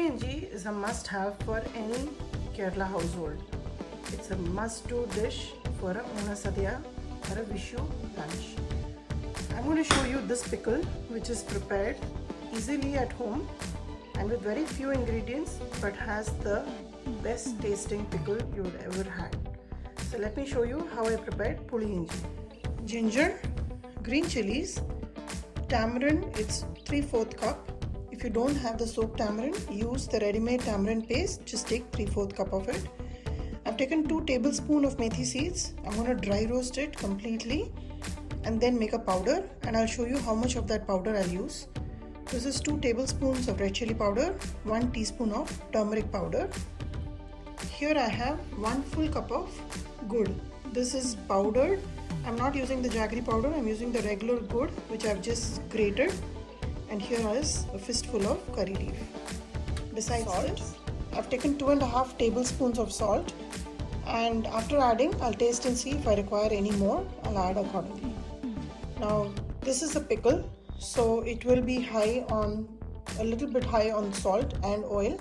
Ingi is a must-have for any Kerala household. It's a must-do dish for a Ona Sadhya or a Vishu lunch. I'm going to show you this pickle, which is prepared easily at home and with very few ingredients, but has the best tasting pickle you would ever had. So let me show you how I prepared Puli Ingi. Ginger, green chilies, tamarind, it's 3/4 cup. If you don't have the soaked tamarind, use the ready-made tamarind paste. Just take 3/4 cup of it. I've taken 2 tablespoons of methi seeds. I'm going to dry roast it completely and then make a powder, and I'll show you how much of that powder I'll use. This is 2 tablespoons of red chili powder, 1 teaspoon of turmeric powder. Here I have 1 full cup of gur. This is powdered. I'm not using the Jaggery powder, I'm using the regular gur which I've just grated. And here is a fistful of curry leaf. Besides salt, I've taken 2.5 tablespoons of salt, and after adding, I'll taste and see if I require any more. I'll add accordingly. Now this is a pickle, so it will be a little bit high on salt and oil,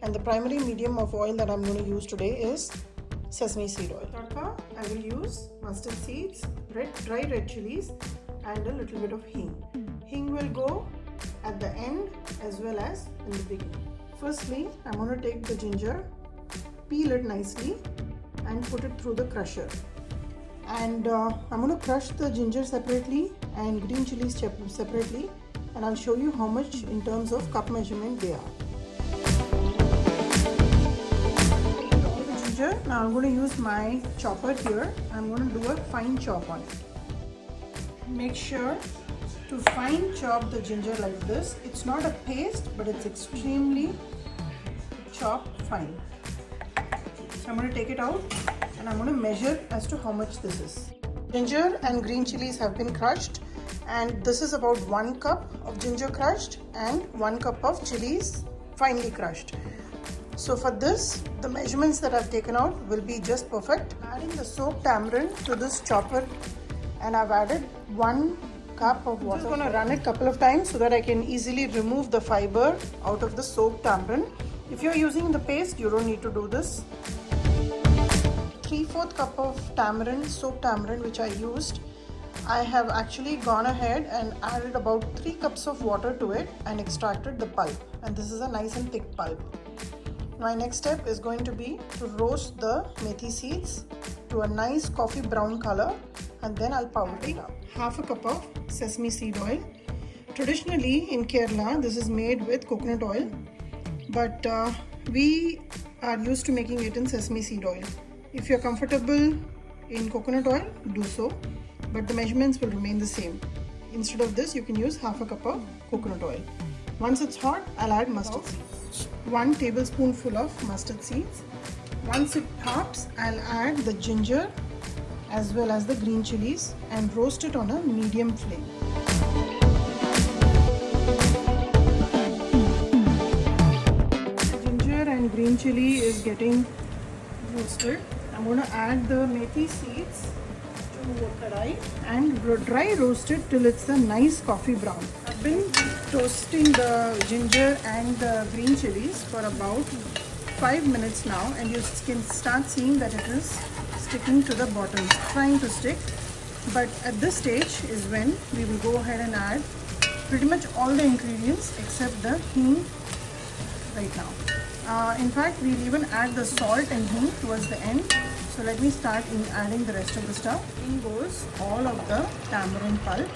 and the primary medium of oil that I'm going to use today is sesame seed oil. Tadka, I will use mustard seeds, dry red chilies, and a little bit of hing. Hing will go at the end as well as in the beginning. Firstly, I'm going to take the ginger, peel it nicely and put it through the crusher. And I'm going to crush the ginger separately and green chilies separately, and I'll show you how much in terms of cup measurement they are. All the ginger, now I'm going to use my chopper here. I'm going to do a fine chop on it. Make sure to fine chop the ginger like this. It's not a paste, but it's extremely chopped fine. So I'm going to take it out and I'm going to measure as to how much this is. Ginger and green chilies have been crushed, and this is about 1 cup of ginger crushed and 1 cup of chilies finely crushed. So for this, the measurements that I've taken out will be just perfect. I'm adding the soaked tamarind to this chopper, and I've added 1 cup of water. I'm just going to run it a couple of times so that I can easily remove the fiber out of the soaked tamarind. If you're using the paste, you don't need to do this. 3/4 cup of tamarind, soaked tamarind, which I used, I have actually gone ahead and added about 3 cups of water to it and extracted the pulp, and this is a nice and thick pulp. My next step is going to be to roast the methi seeds to a nice coffee brown color, and then I'll powder it up. 1/2 cup of sesame seed oil. Traditionally in Kerala, this is made with coconut oil, but we are used to making it in sesame seed oil. If you're comfortable in coconut oil, do so, but the measurements will remain the same. Instead of this, you can use 1/2 cup of coconut oil. Once it's hot, I'll add mustard seeds. 1 tablespoonful of mustard seeds. Once it hots, I'll add the ginger as well as the green chilies and roast it on a medium flame. The ginger and green chili is getting roasted. I'm going to add the methi seeds to the kadai and dry roast it till it's a nice coffee brown. I've been toasting the ginger and the green chilies for about 5 minutes now, and you can start seeing that it is sticking to the bottom, trying to stick. But at this stage is when we will go ahead and add pretty much all the ingredients except the hing right now. In fact, we'll even add the salt and hing towards the end. So let me start adding the rest of the stuff. In goes all of the tamarind pulp.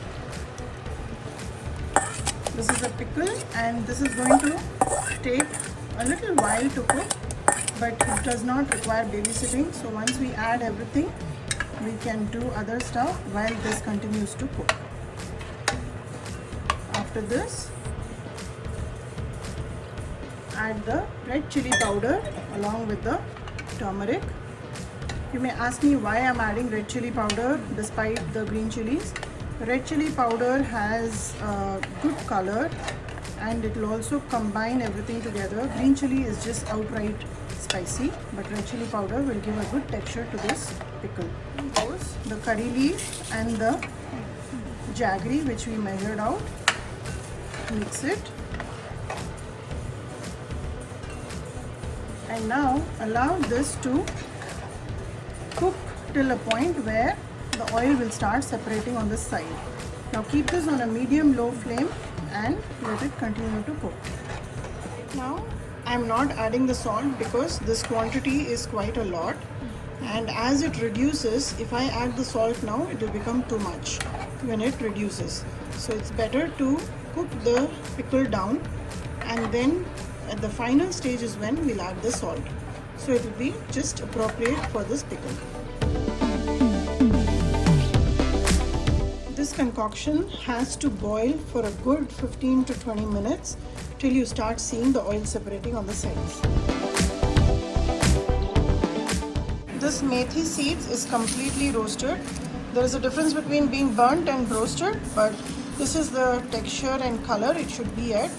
This is a pickle, and this is going to take a little while to cook, but it does not require babysitting. So once we add everything, we can do other stuff while this continues to cook. After this, add the red chili powder along with the turmeric. You may ask me why I'm adding red chili powder despite the green chilies. Red chili powder has a good color, and it will also combine everything together. Green chili is just outright spicy, but red chili powder will give a good texture to this pickle. Goes the curry leaf and the jaggery, which we measured out. Mix it. And now allow this to cook till a point where the oil will start separating on the side. Now keep this on a medium-low flame and let it continue to cook. Now I'm not adding the salt because this quantity is quite a lot, and as it reduces, if I add the salt now, it will become too much when it reduces. So it's better to cook the pickle down, and then at the final stage is when we'll add the salt. So it will be just appropriate for this pickle. This concoction has to boil for a good 15 to 20 minutes till you start seeing the oil separating on the sides. This methi seeds is completely roasted. There is a difference between being burnt and roasted, but this is the texture and color it should be at.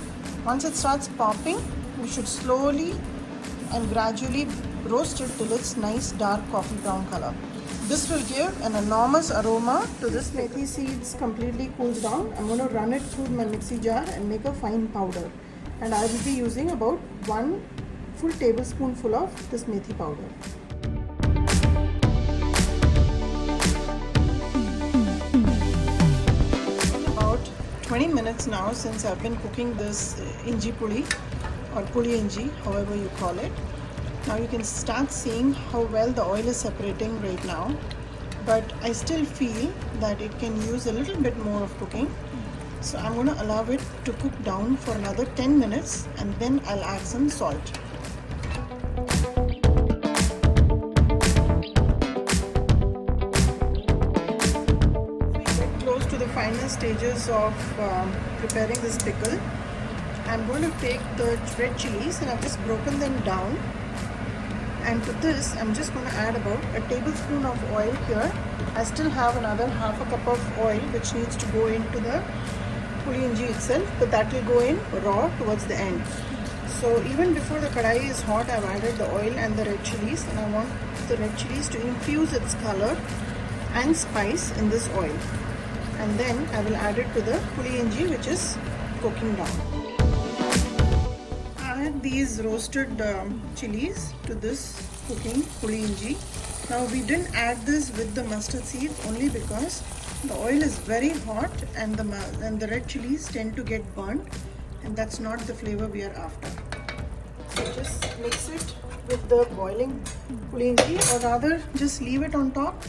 Once it starts popping, you should slowly and gradually roast it till it's nice dark coffee brown color. This will give an enormous aroma to this. Methi seeds completely cools down. I'm going to run it through my mixie jar and make a fine powder. And I will be using about 1 full tablespoonful of this methi powder. About 20 minutes now since I've been cooking this Ingi Puli or Puli Ingi, however you call it. Now you can start seeing how well the oil is separating right now, but I still feel that it can use a little bit more of cooking. So I'm going to allow it to cook down for another 10 minutes and then I'll add some salt. We get close to the final stages of preparing this pickle. I'm going to take the red chilies and I've just broken them down. And to this, I'm just going to add about a tablespoon of oil here. I still have another half a cup of oil which needs to go into the Puli Ingi itself, but that will go in raw towards the end. So even before the kadai is hot, I've added the oil and the red chilies, and I want the red chilies to infuse its color and spice in this oil. And then I will add it to the Puli Ingi which is cooking down. These roasted chilies to this cooking Puli Ingi. Now we didn't add this with the mustard seed only because the oil is very hot and the red chilies tend to get burnt, and that's not the flavor we are after. So just mix it with the boiling Puli Ingi, or rather just leave it on top.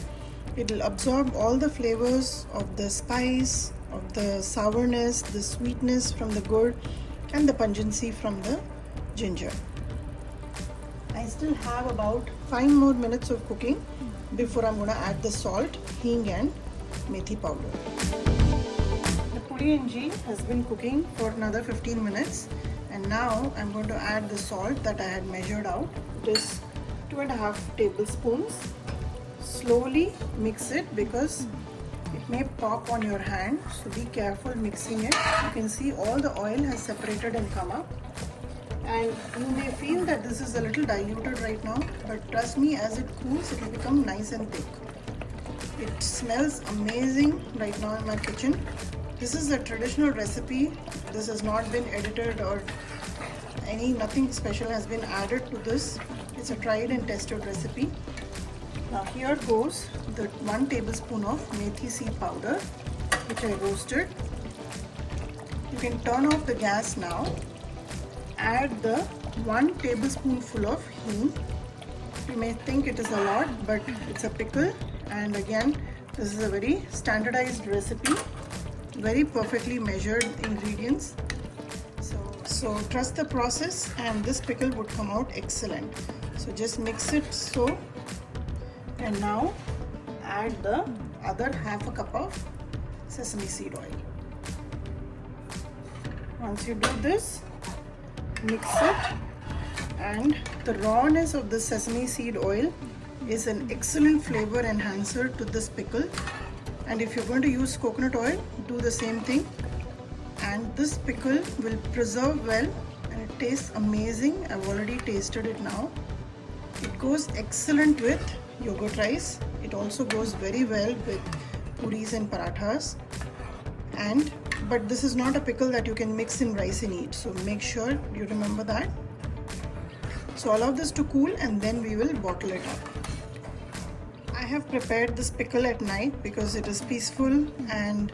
It will absorb all the flavors of the spice, of the sourness, the sweetness from the gourd, and the pungency from the ginger. I still have about 5 more minutes of cooking before I'm going to add the salt, hing and methi powder. The Puli Ingi has been cooking for another 15 minutes, and now I'm going to add the salt that I had measured out. It is 2.5 tablespoons. Slowly mix it because it may pop on your hand, so be careful mixing it. You can see all the oil has separated and come up. And you may feel that this is a little diluted right now, but trust me, as it cools, it will become nice and thick. It smells amazing right now in my kitchen. This is a traditional recipe. This has not been edited or nothing special has been added to this. It's a tried and tested recipe. Now here goes the 1 tablespoon of methi seed powder, which I roasted. You can turn off the gas now. Add the 1 tablespoonful of hing. You may think it is a lot, but it's a pickle, and again this is a very standardized recipe, very perfectly measured ingredients. So trust the process and this pickle would come out excellent. So just mix it so, and now add the other half a cup of sesame seed oil. Once you do this, mix it, and the rawness of the sesame seed oil is an excellent flavor enhancer to this pickle. And if you're going to use coconut oil, do the same thing, and this pickle will preserve well and it tastes amazing. I've already tasted it now. It goes excellent with yogurt rice. It also goes very well with puris and parathas. But this is not a pickle that you can mix in rice and eat, so make sure you remember that. So allow this to cool and then we will bottle it up. I have prepared this pickle at night because it is peaceful and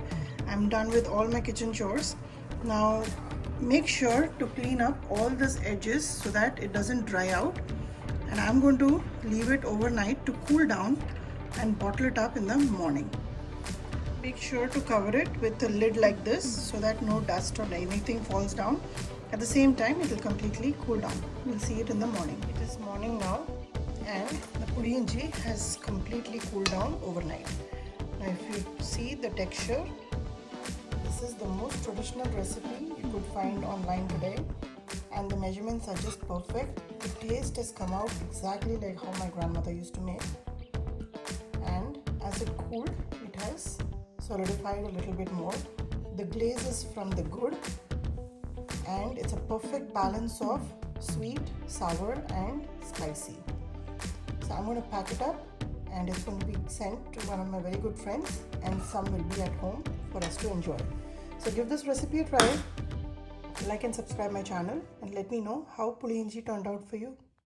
I'm done with all my kitchen chores. Now make sure to clean up all these edges so that it doesn't dry out, and I'm going to leave it overnight to cool down and bottle it up in the morning. Make sure to cover it with a lid like this so that no dust or anything falls down. At the same time, it will completely cool down. We'll see it in the morning. It is morning now and the Puli Ingi has completely cooled down overnight. Now if you see the texture, this is the most traditional recipe you could find online today, and the measurements are just perfect. The taste has come out exactly like how my grandmother used to make, and as it cooled, it has solidified a little bit more. The glaze is from the good, and it's a perfect balance of sweet, sour and spicy. So I'm going to pack it up and it's going to be sent to one of my very good friends, and some will be at home for us to enjoy. So give this recipe a try, like and subscribe my channel, and let me know how Puli Ingi turned out for you.